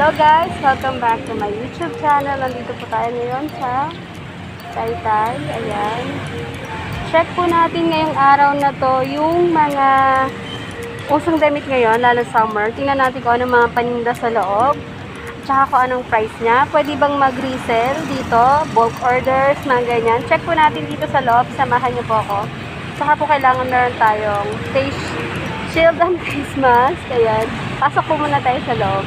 Hello guys! Welcome back to my YouTube channel. Nandito po tayo ngayon sa Taytay. Ayan. Check po natin ngayong araw na to yung mga usong damit ngayon, lalo summer. Tingnan natin kung anong mga paninda sa loob. Tsaka kung anong price niya. Pwede bang mag-resell dito? Bulk orders, mga ganyan. Check po natin dito sa loob. Samahan niyo po ako. Tsaka po kailangan meron tayong face shield and face mask. Ayan. Pasok po muna tayo sa loob.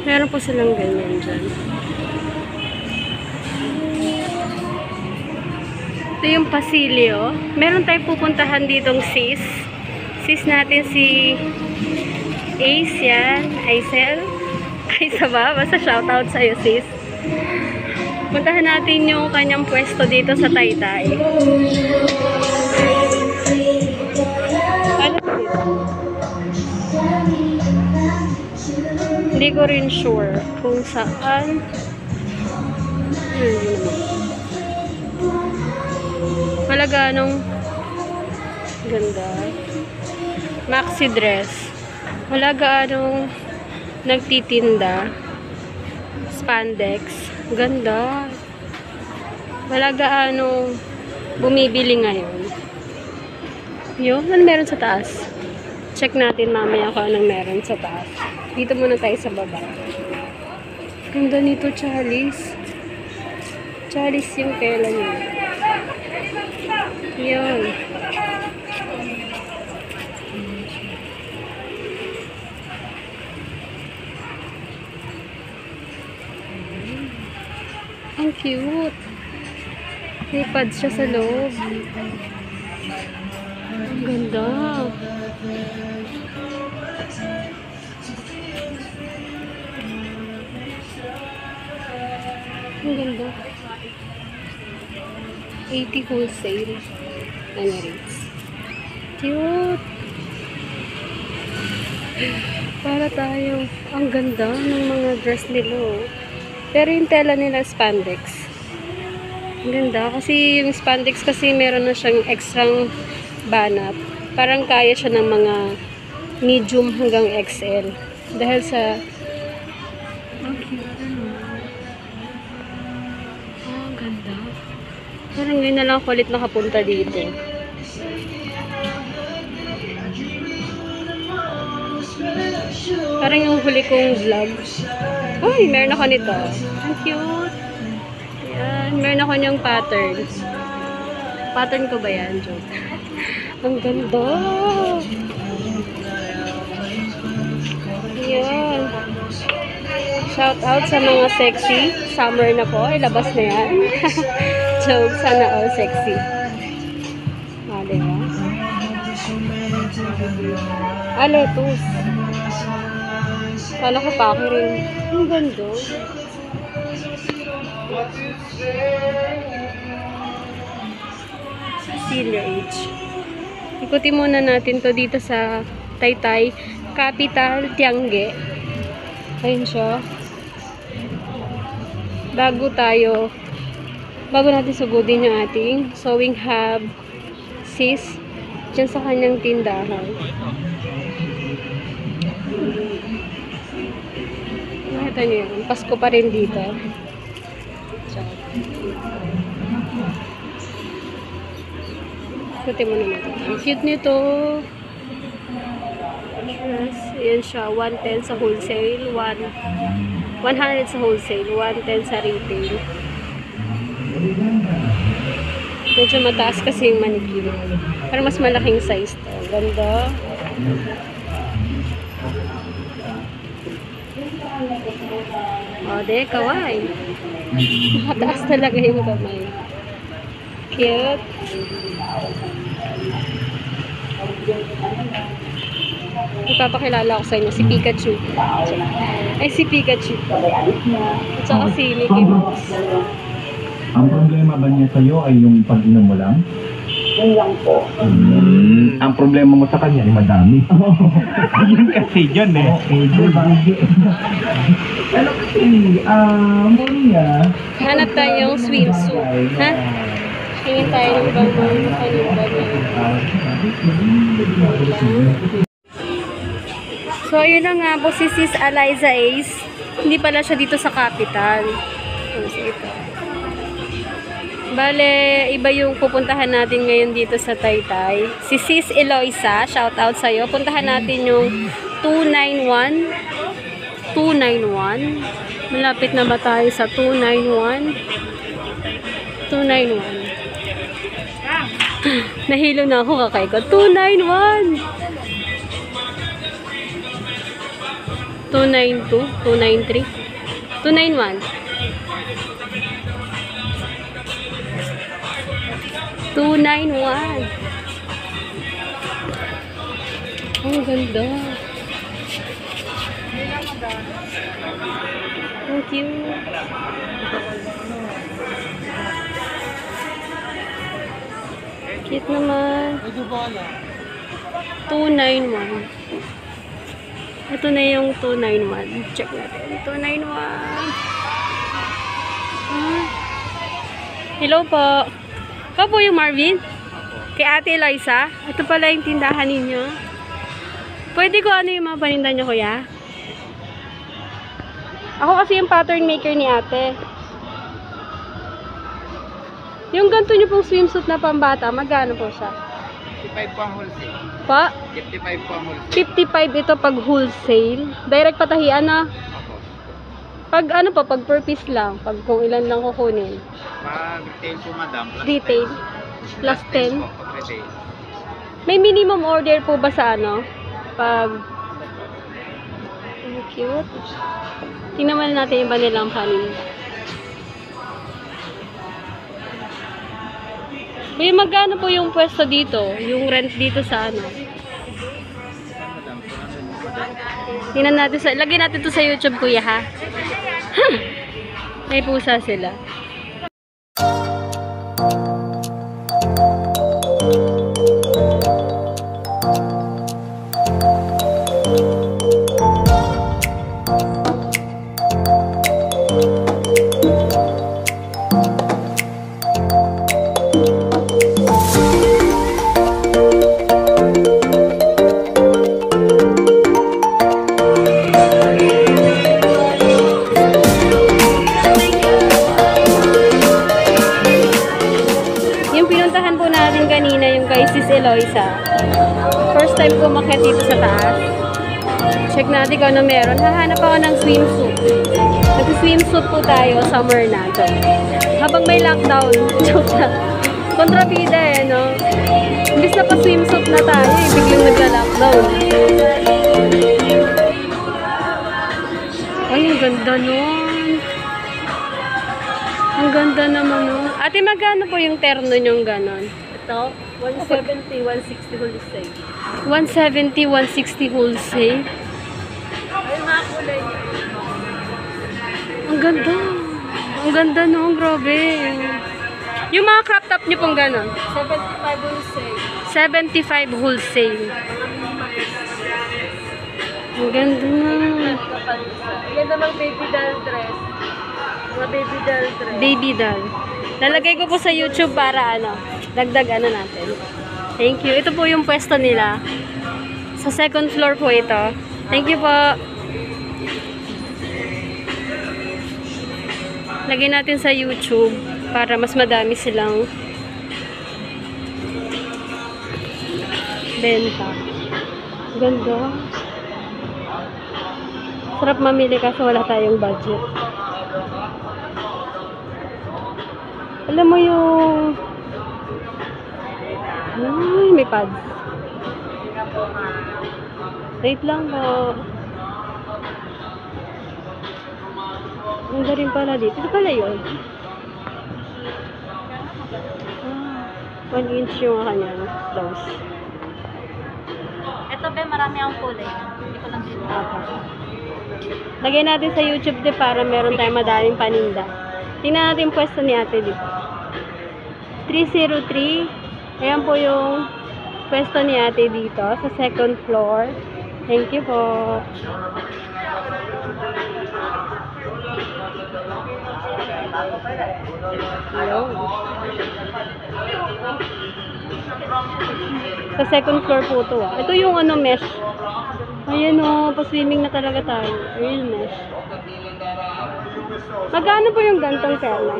Meron po silang ganyan dyan. Ito yung pasilyo. Meron tayong pupuntahan ditong sis. Sis natin si Ace yan. Aisel. Aisa ba? Basta shoutout sa'yo sis. Puntahan natin yung kanyang pwesto dito sa Taytay. Ano po dito? Hindi ko rin sure kung saan. Wala ganong ganda. Maxi dress. Wala ganong nagtitinda. Spandex. Ganda. Wala ganong bumibili ngayon. Yun, ano meron sa taas? Check natin mamaya kung anong meron sa taas. Dito muna tayo sa baba. Ganda nito, Chalice. Chalice yung tela niya. Yun. Ang cute. May pads siya sa loob. Ang ganda. Ang ganda. 80 wholesale. Ano rates? Cute. Para tayo. Ang ganda ng mga dress nila. Oh. Pero yung tela nila spandex. Ang ganda. Kasi yung spandex kasi meron na siyang extrang banat. Parang kaya siya ng mga medium hanggang XL. Dahil sa parang ngayon na lang ako ulit nakapunta dito. Parang yung huli kong vlog. Uy, meron ako nito. Ang cute. Ayan, meron ako niyang pattern. Pattern ko ba yan? Joke. Ang ganda. Ayan. Shout out sa mga sexy. Summer na po. Ilabas na yan. Joke. Sana all sexy. Diba? Lettuce. Kala ko pa ako rin. Ang ganda. Cecilia H. Ikutin muna natin to dito sa Taytay Capital Tiangge. Ayun siya. Bago natin sugudin yung ating sewing hub sis dyan sa kanyang tindahan. Nakita nyo yun. Pasko pa rin dito. Ikutin mo naman. Ang cute nito. Yes, yan siya. 110 sa wholesale. 100 sa wholesale. 110 sa retail. Medyo mataas kasi yung mannequin. Pero mas malaking size to. Ganda. O, de, kawaii. Mataas talaga yung kamay. Cute. Ipapakilala ko sa inyo si Pikachu. Ay, si Pikachu. At saka si Mickey Mouse. Ang problema ba niya sa'yo ay yung pag-inom mo lang? Yun lang po. Ang problema mo sa kanya ay madami. Yun kasi yun eh. Ano kasi, Monia, Hanap tayong swimsuit. Ha? Tingin tayo ng ibang kanibag. So, yun na nga po si Sis Eliza Ace. Hindi pala siya dito sa capital. So, ito. Bale, iba yung pupuntahan natin ngayon dito sa Taytay. Si Sis Eloisa, shout out sa'yo. Puntahan natin yung 291. 291. Malapit na ba tayo sa 291? 291. Nahilo na ako kakay ko. 291! 292? 293? 291. 291. Ang ganda. Thank you. Cute naman. 291. Ito na yung 291. Check natin. 291. Ah. Hello po. Ikaw po yung Marvin? Kay Ate Eloisa? Ito pala yung tindahan ninyo. Pwede ko ano yung mga paninda nyo, kuya? Ako kasi yung pattern maker ni ate. Yung ganito nyo pong swimsuit na pambata, magkano po siya? 55 po ang wholesale. Pa? 55 po ang wholesale. 55 ito pag wholesale. Direct patahian na. Ako. Pag ano pa, pag per piece lang. Pag kung ilan lang kukunin. Pag retail po madam. Plus Retail. 10. Plus 10. po pag retail. May minimum order po ba sa ano? Pag... Ang cute. Tingnan muna natin yung iba nilang panin. Kuya, magkano po yung pwesto dito? Yung rent dito sa ano? Tingnan natin sa... Lagyan natin to sa YouTube, kuya, ha? May pusa sila. Eloisa. First time ko umakyat dito sa taas. Check natin kung ano meron. Hahanap ako ng swimsuit. Nag-swimsuit po tayo, summer na to. Habang may lockdown. Joke lang. Kontrabida eh, no? Imbis na pa-swimsuit na tayo, biglang nagla-lockdown. Ay, ang ganda nun. Ang ganda naman nun. Ate, magkano po yung terno nyong ganon? Ito, 170, 160 wholesale. 170, 160 wholesale. Ay, mga kulay niya. Ang ganda. Ang ganda no, grabe. Yung mga crop top niyo pong gano'n? 75 wholesale. 75 wholesale. Ang ganda na. Yan namang baby doll dress. Mga baby doll dress. Baby doll. Lalagay ko po sa YouTube para ano, dagdag ano natin. Thank you. Ito po yung pwesto nila. Sa second floor po ito. Thank you po. Lagyan natin sa YouTube para mas madami silang benta. Ganda. Sarap mamili kaso wala tayong budget. Alam mo yung... Ay, may pads. Wait lang po. Ang rin pala dito. Ito pala yun. Ah. 1 inch yung kanyang close. Ito be, marami akong kulay. Hindi ko lang din. Okay. Lagay natin sa YouTube din para meron tayong madaling paninda. Tingnan natin yung pwesto ni ate dito. 303. Ayan po yung pwesto ni ate dito sa second floor. Thank you po. Hello. Sa second floor po to. Ito yung ano, mesh. Ayan o, pa-swimming na talaga tayo. Ayun, mesh. Magkano po yung gantong terno?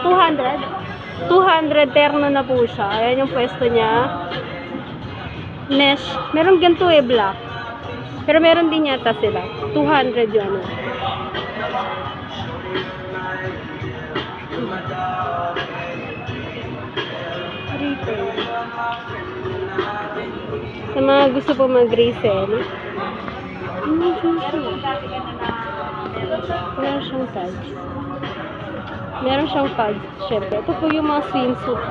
200? 200 terno na po siya. Ayan yung pwesto niya. Mesh. Meron ganito eh, black. Pero meron din yata sila. 200 yun. Ano. Retail. Sa mga gusto po mag-resell. Meron siyang tags. Meron siyang tags. Siyempre, ito po yung mga swimsuit.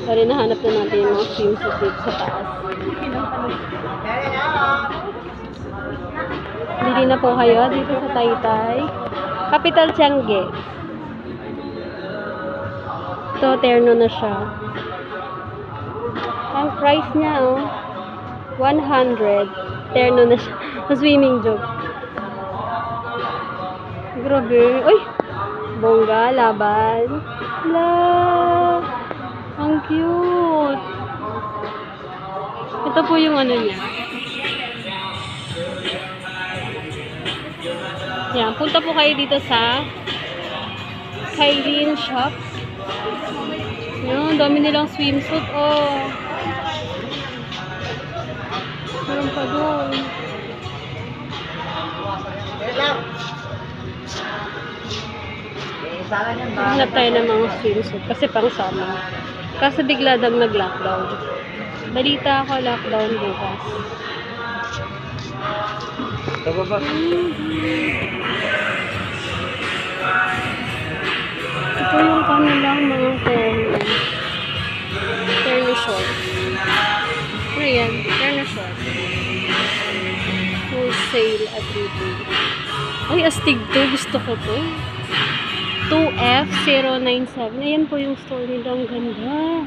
Bali, nahanap na natin yung mga swimsuit dito sa taas. Bili na po kayo dito sa Taytay. Capital Tiangge. Ito, terno na siya. Ang price niya, oh, 100. Terno na siya. Sa swimming joke. Grabe. Uy! Bongga, laban. La! Ang cute. Ito po yung ano niya. Yan, punta po kayo dito sa Kylene Shop. Yan, dami nilang swimsuit. Oh. Meron pa doon. Hanap tayo ng mga swimsuit kasi pang summer. Kasi bigla daw nag-lockdown. Balita ako, lockdown bukas. Ito ba? Ito yung kanilang mga terno. Terno short. Ano yan? Terno short. Wholesale at retail. Ay, astig to. Gusto ko to. 2F097. Ayan po yung store nila. Ang ganda.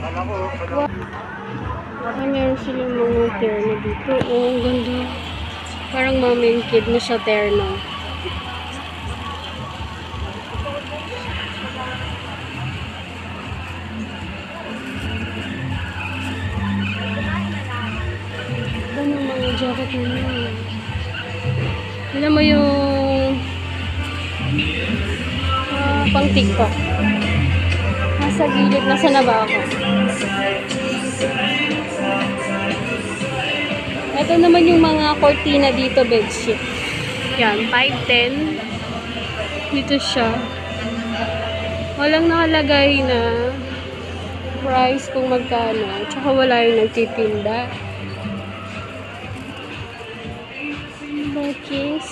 Ay, meron silang mga terno dito. Oh, ang ganda. Parang mom and kid na siya terno. Ano mga jacket nila? Alam mo yung pang TikTok. Nasa gilid, nasa na ba ako? Ito naman yung mga cortina dito, bedsheet. Yan, 510. Dito siya. Walang nakalagay na price kung magkano. Tsaka wala yung nagtitinda. Leggings.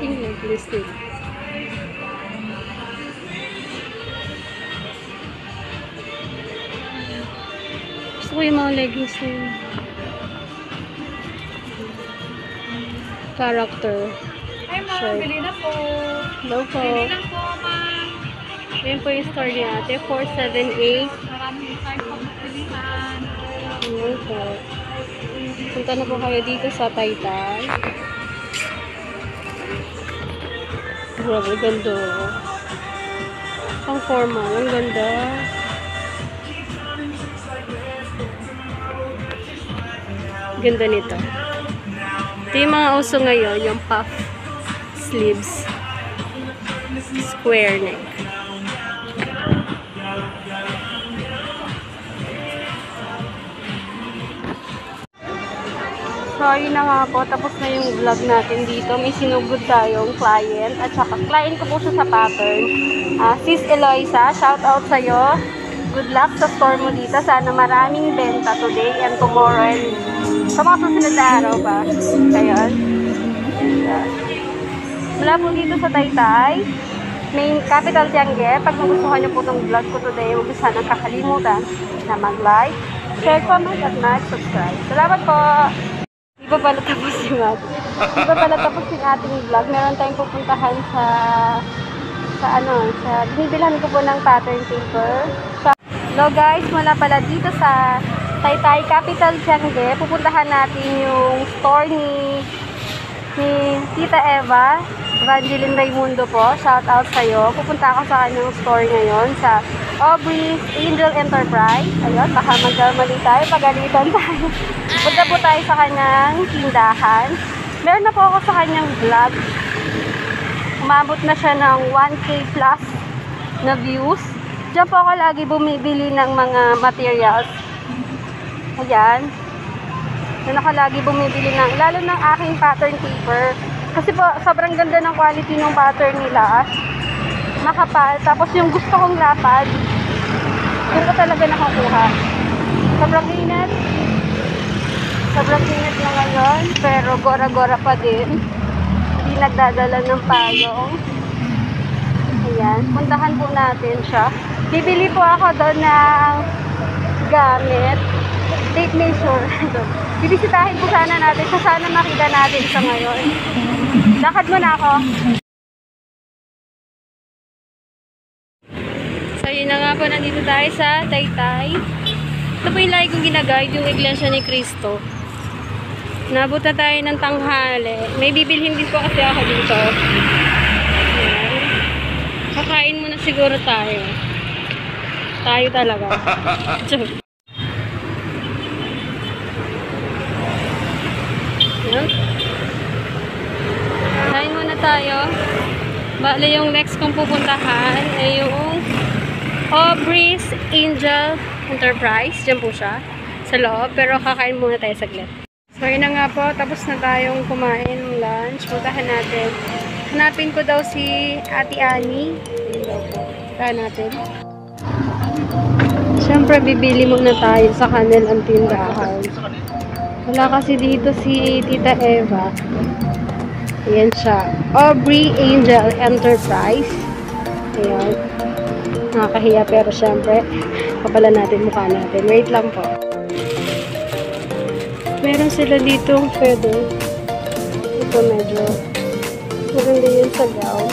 Tingnan, please. Gusto ko yung mga leggings na yun. Character. Ay, ma'am, Shirt. bili na po. Hello po. Bili na po, ma'am. Ayan po yung store ni ate. 478. Maraming time po pilihan. Ayan po. Punta na po kayo dito sa Taytay. Grabe, ganda. Pang formal. Ang ganda. Ganda nito. Ito yung mga uso ngayon, yung puff sleeves. Square neck. Sorry na nga po, tapos na yung vlog natin dito. May sinugod tayong client. At saka, client ko po siya sa pattern. Sis Eloisa, shout out sa'yo. Good luck sa store mo dito. Sana maraming benta today and tomorrow and sa mga susunod na araw ba. Ayan. Mula po dito sa Taytay, main capital Tiange. Pag nagustuhan niyo po itong vlog ko today, huwag niyo sanang kakalimutan na mag-like, share, comment, at mag-subscribe. Salamat po! Di ba pala tapos yung ating vlog? Meron tayong pupuntahan sa binibilhan ko po ng pattern paper. Hello guys, mula pala dito sa Taytay Capital Tiange, pupuntahan natin yung store ni Tita Eva, Evangeline Raimundo po. Shout out sa'yo. Pupunta ako sa kanyang store ngayon sa Aubrey's Angel Enterprise. Ayun, baka magkamali tayo, pagalitan tayo. Punta po tayo sa kanyang tindahan. Meron na po ako sa kanyang vlog. Umabot na siya ng 1K plus na views. Diyan po ako lagi bumibili ng mga materials. Ayan. Doon ako lagi bumibili ng, lalo ng aking pattern paper. Kasi po, sobrang ganda ng quality ng pattern nila. Makapal. Tapos yung gusto kong lapad, yun ko talaga nakakuha. Sobrang init. Sobrang init na ngayon. Pero gora-gora pa din. Hindi nagdadala ng payong. Ayan. Puntahan po natin siya. Bibili po ako doon ng gamit. Tape measure. Bibisitahin po sana natin. Sana makita natin sa ngayon. Lakad mo na ako. So yun na nga po. Nandito tayo sa Taytay. Ito po yung lagi kong ginaguide, yung Iglesia ni Cristo. Nabot na tayo ng tanghali. May bibilhin din po kasi ako dito. Ayan. Kakain muna siguro tayo. Tayo talaga. Kain muna tayo. Bale yung next kong pupuntahan ay yung Aubrey's Angel Enterprise. Diyan po siya. Sa loob. Pero kakain muna tayo saglit. So yun na nga po. Tapos na tayong kumain ng lunch. Puntahan natin. Hanapin ko daw si Ate Annie. Puntahan natin. Siyempre bibili muna tayo sa kanilang tindahan. Wala kasi dito si Tita Eva. Ayan siya. Aubrey Angel Enterprise. Ayan. Nakakahiya pero syempre, kapala natin mukha natin. Wait lang po. Meron sila ditong feather. Ito medyo maganda yun sa gown.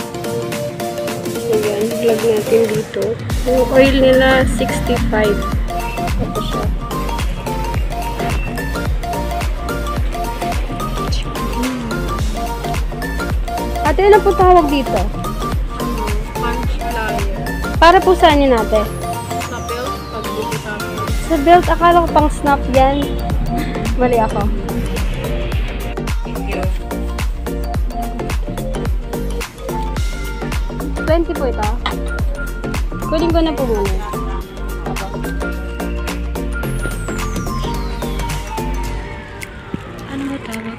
Ayan, vlog natin dito. Yung oil nila, 65. Ito siya. Ate, ano po tawag dito? Punch flyer. Para po saan yun ate? Sa belt, pagbuti sa akin. Sa belt, akala ko pang snap yan. Mali ako. Thank you. 20 po ito. Kunin ko na po muna. Ano ba tawag?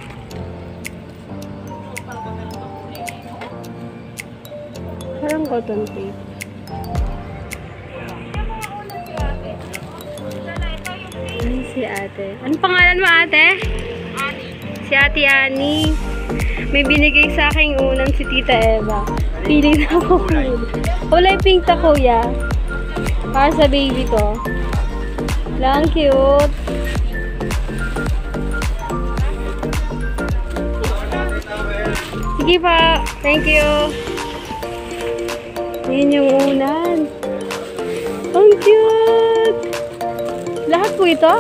Parang cotton tape. Ay, si ate. Anong pangalan mo ate? Si Ate Annie. May binigay sa akin unang si Tita Eva. Pili na ako. Kulay pink ta kuya. Para sa baby ko. Lang cute. Sige pa. Thank you. Yun yung unan. Ang cute. Lahat po ito?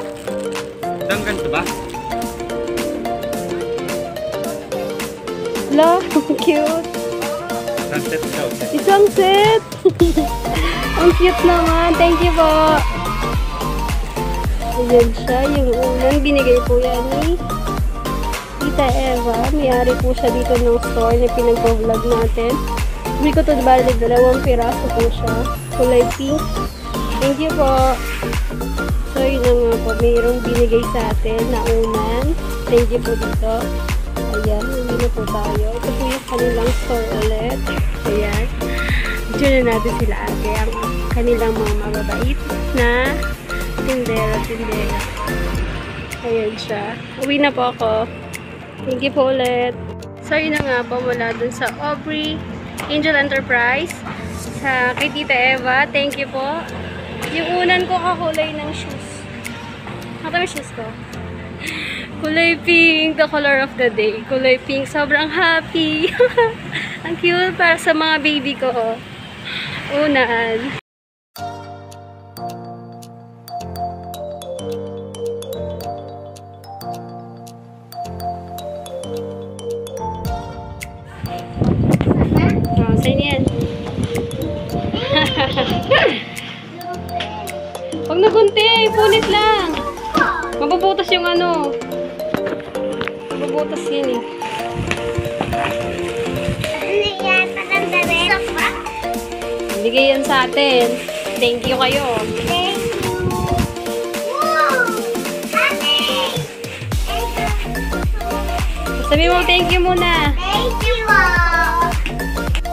Hanggang ito ba? Hello, cute. Sunset daw. Isang set. Ang cute naman. Thank you po. Ayan siya. Yung unan. Binigay po yan ni Tita Eva. May-ari po siya dito ng store na pinag-vlog natin. Bili ko ito bali 2 piraso po siya. Kulay pink. Thank you po. So, yun na nga po. Mayroong binigay sa atin na unan. Thank you po dito. Ayan, hindi na po tayo. Ito po yung kanilang store ulit. Ayan. Diyan na natin sila ate. Ang kanilang mga mababait na tindera. Ayan siya. Uwi na po ako. Thank you po ulit. So, yun na nga po mula dun sa Aubrey Angel Enterprise. Sa kay Tita Eva. Thank you po. Yung unan ko kakulay ng shoes. Nakita mo yung shoes ko? Kulay pink, the color of the day. Kulay pink, sobrang happy. Ang cute para sa mga baby ko. Unan. Oh, sa'yo yan. Huwag na gunti, punit lang. Mabubutas yung ano. Mabubutas yun eh. Bigay yan sa atin. Thank you kayo. Sabi mo thank you muna. Thank you all.